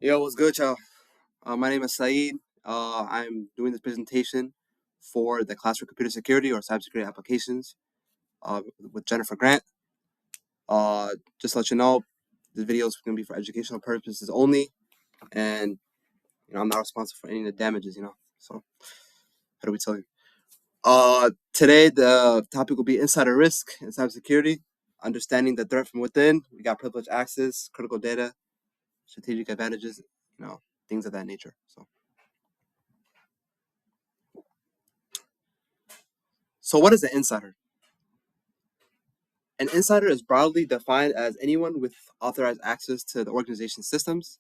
Yo, what's good, y'all? My name is Saeed. I'm doing this presentation for the class for computer security or cybersecurity applications with Jennifer Grant. Uh, just to let you know, the video is going to be for educational purposes only, and I'm not responsible for any of the damages. So how do we tell you? Today the topic will be insider risk and cybersecurity, understanding the threat from within. We got privileged access, critical data, strategic advantages, things of that nature. So what is an insider? An insider is broadly defined as anyone with authorized access to the organization's systems.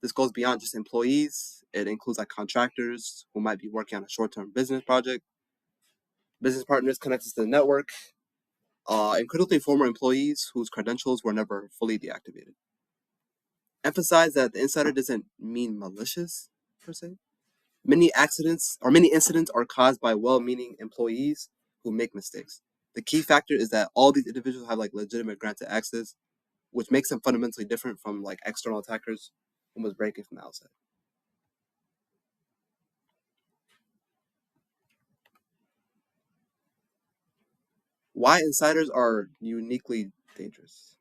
This goes beyond just employees. It includes like contractors who might be working on a short-term business project, business partners connected to the network, and critically former employees whose credentials were never fully deactivated. Emphasize that the insider doesn't mean malicious per se. Many incidents are caused by well-meaning employees who make mistakes. The key factor is that all these individuals have like legitimate granted access, which makes them fundamentally different from like external attackers who must break it from the outside. Why insiders are uniquely dangerous.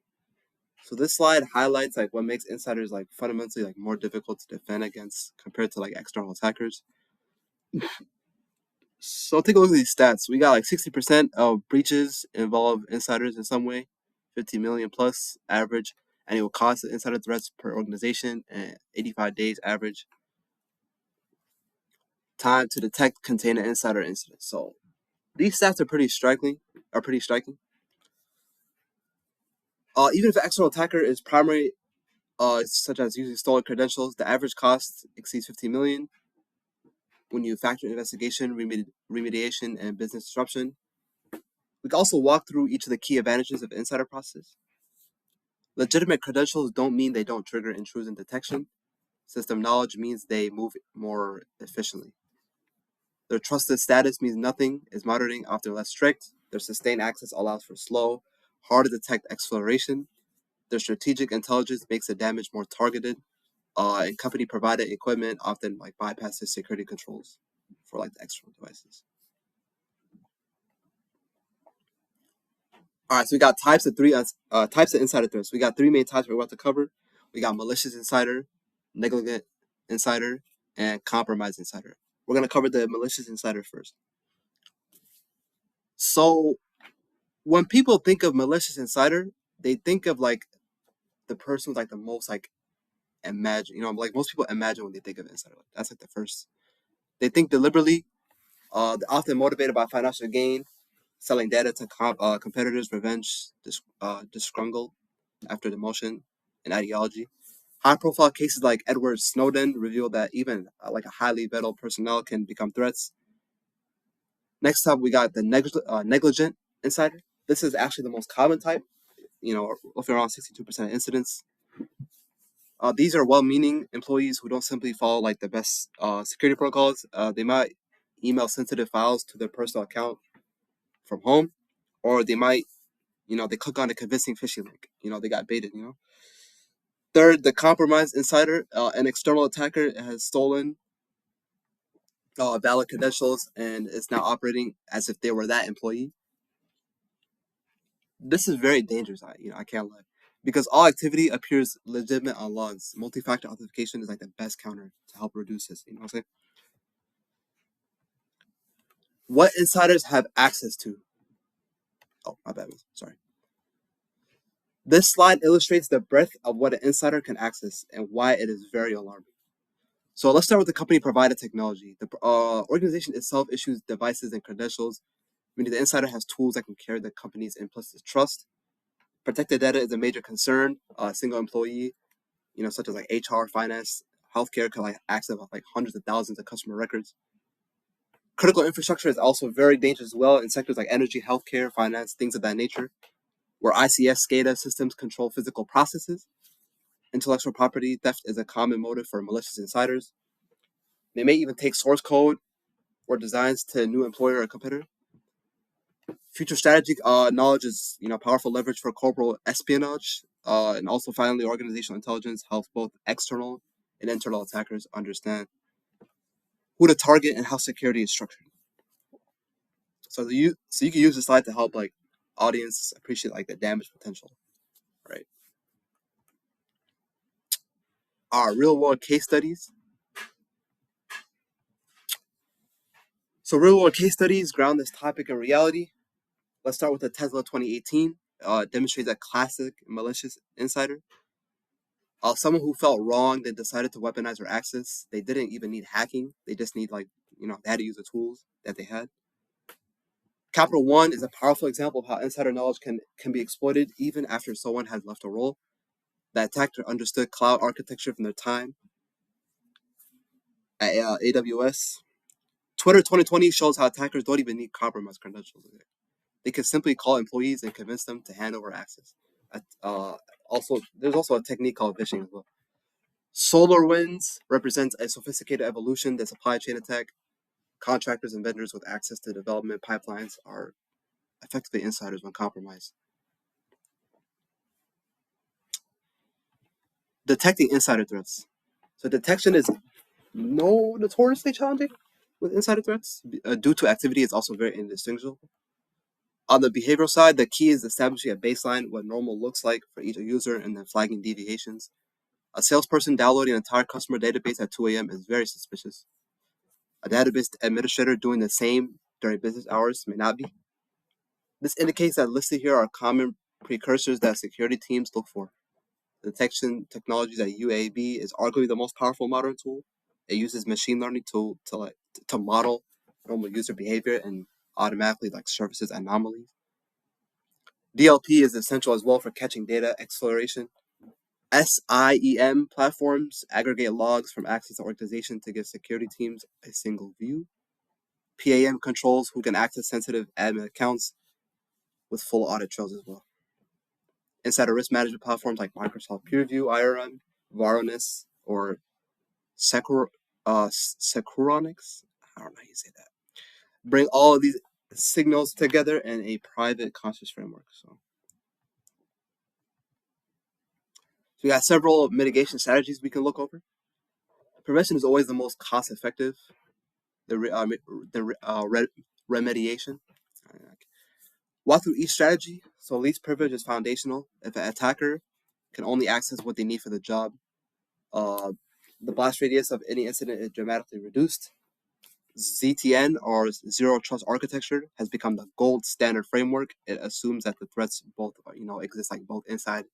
So this slide highlights like what makes insiders like fundamentally like more difficult to defend against compared to like external attackers. So take a look at these stats. We got like 60% of breaches involve insiders in some way, 50 million plus average annual cost of insider threats per organization, and 85 days average time to detect, contain an insider incident. So these stats are pretty striking. Even if an external attacker is primary, such as using stolen credentials, the average cost exceeds 50 million when you factor investigation, remediation, and business disruption. We can also walk through each of the key advantages of the insider process. Legitimate credentials don't mean they don't trigger intrusion detection. System knowledge means they move more efficiently. Their trusted status means nothing is monitoring often less strict. Their sustained access allows for slow, hard to detect exploration. Their strategic intelligence makes the damage more targeted. And company provided equipment often like bypasses security controls for like the external devices. All right, so we got types of insider threats. We got three main types we're about to cover. We got malicious insider, negligent insider, and compromised insider. We're gonna cover the malicious insider first. So when people think of malicious insider, they think of like the person with like the most like imagine, like most people imagine when they think of insider. Like, that's like the first. They think deliberately. They're often motivated by financial gain, selling data to competitors, revenge, disgruntled after demotion, and ideology. High-profile cases like Edward Snowden reveal that even like a highly vetted personnel can become threats. Next up, we got the negligent insider. This is actually the most common type. Roughly around 62% of incidents. These are well-meaning employees who don't simply follow like the best security protocols. They might email sensitive files to their personal account from home, or they might, they click on a convincing phishing link. They got baited. Third, the compromised insider. An external attacker has stolen valid credentials and is now operating as if they were that employee. This is very dangerous. I can't lie, because all activity appears legitimate on logs. Multi-factor authentication is like the best counter to help reduce this. You know what I'm saying? What insiders have access to? Oh, my bad. Sorry. This slide illustrates the breadth of what an insider can access and why it is very alarming. So let's start with the company provided technology. The organization itself issues devices and credentials, meaning the insider has tools that can carry the company's implicit trust. Protected data is a major concern. A single employee, such as like HR, finance, healthcare, can like access like hundreds of thousands of customer records. Critical infrastructure is also very dangerous as well in sectors like energy, healthcare, finance, things of that nature, where ICS SCADA systems control physical processes. Intellectual property theft is a common motive for malicious insiders. They may even take source code or designs to a new employer or competitor. Future strategic knowledge is powerful leverage for corporate espionage. And also finally, organizational intelligence helps both external and internal attackers understand who to target and how security is structured. So you can use the slide to help like audience appreciate like the damage potential, right? Our real world case studies. So real world case studies ground this topic in reality. Let's start with the Tesla 2018. Demonstrates a classic malicious insider. Someone who felt wrong, they decided to weaponize their access. They didn't even need hacking. They just need they had to use the tools that they had. Capital One is a powerful example of how insider knowledge can be exploited even after someone has left a role. The attacker understood cloud architecture from their time at AWS. Twitter 2020 shows how attackers don't even need compromised credentials. They can simply call employees and convince them to hand over access. There's also a technique called phishing as well. SolarWinds represents a sophisticated evolution that supply chain attack. Contractors and vendors with access to development pipelines are effectively insiders when compromised. Detecting insider threats. So detection is notoriously challenging with insider threats due to activity is also very indistinguishable. On the behavioral side, the key is establishing a baseline, what normal looks like for each user, and then flagging deviations. A salesperson downloading an entire customer database at 2 a.m. is very suspicious. A database administrator doing the same during business hours may not be. This indicates that listed here are common precursors that security teams look for. Detection technologies at UAB is arguably the most powerful modern tool. It uses machine learning to model normal user behavior and automatically surfaces anomalies. DLP is essential as well for catching data acceleration. SIEM platforms aggregate logs from access to organization to give security teams a single view. PAM controls who can access sensitive admin accounts with full audit trails as well. Insider risk management platforms like Microsoft PeerView, IRM, Varonis, or Securonix, I don't know how you say that, bring all of these signals together in a private conscious framework. So we got several mitigation strategies we can look over. Prevention is always the most cost-effective. Remediation. Walk through each strategy. So least privilege is foundational. If an attacker can only access what they need for the job, the blast radius of any incident is dramatically reduced. ZTN, or Zero Trust Architecture, has become the gold standard framework. It assumes that the threats both exist both inside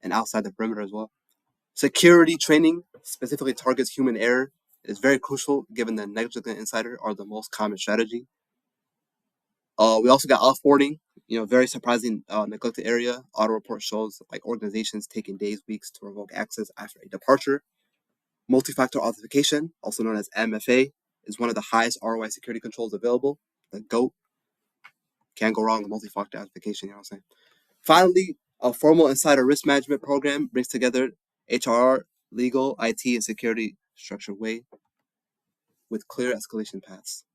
and outside the perimeter as well. Security training specifically targets human error. Is very crucial given the negligent insider are the most common strategy. We also got offboarding, very surprising neglected area. Auto report shows organizations taking days, weeks to revoke access after a departure. Multi-factor authentication, also known as MFA, is one of the highest ROI security controls available. The GOAT. Can't go wrong with multi-factor authentication, you know what I'm saying? Finally, a formal insider risk management program brings together HR, legal, IT, and security structured way with clear escalation paths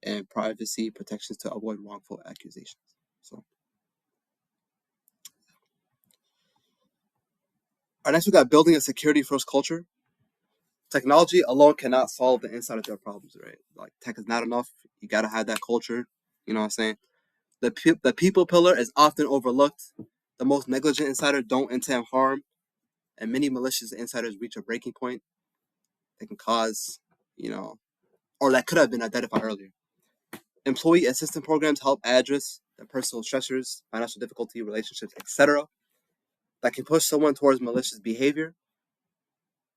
and privacy protections to avoid wrongful accusations. So, next we got building a security-first culture. Technology alone cannot solve the inside of their problems, right? Tech is not enough. You gotta have that culture. You know what I'm saying? The people pillar is often overlooked. The most negligent insider don't intend harm, and many malicious insiders reach a breaking point that can cause, or that could have been identified earlier. Employee assistance programs help address the personal stressors, financial difficulty, relationships, etc., that can push someone towards malicious behavior.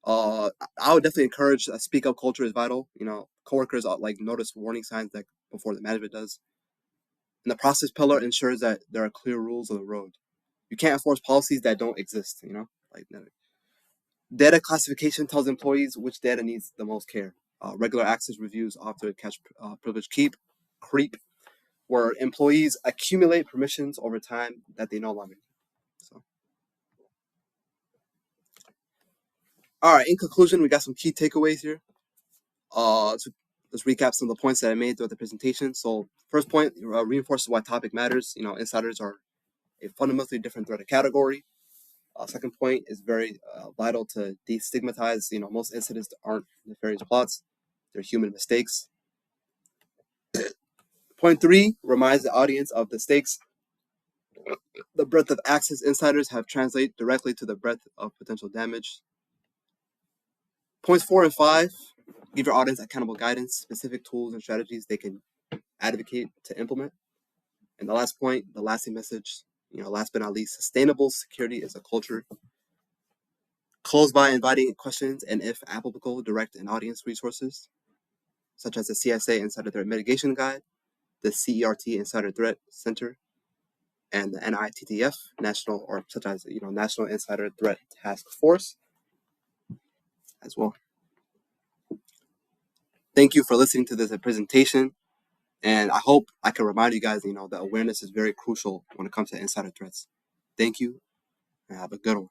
I would definitely encourage a speak up culture is vital. Coworkers notice warning signs before the management does. And the process pillar ensures that there are clear rules of the road. You can't enforce policies that don't exist. Data classification tells employees which data needs the most care. Regular access reviews often catch privilege creep, where employees accumulate permissions over time that they no longer need. So, all right. In conclusion, we got some key takeaways here. Let's recap some of the points that I made throughout the presentation. So, first point reinforces why topic matters. Insiders are a fundamentally different threat category. Second point is very vital to destigmatize. Most incidents aren't nefarious plots; they're human mistakes. Point 3 reminds the audience of the stakes. The breadth of access insiders have translated directly to the breadth of potential damage. Points 4 and 5 give your audience accountable guidance, specific tools and strategies they can advocate to implement. And the last point, the lasting message, last but not least, sustainable security is a culture. Close by inviting questions and, if applicable, direct and audience resources, such as the CSA Insider Threat Mitigation Guide, the CERT Insider Threat Center, and the NITTF, National Insider Threat Task Force as well. Thank you for listening to this presentation, and I hope I can remind you guys, that awareness is very crucial when it comes to insider threats. Thank you, and have a good one.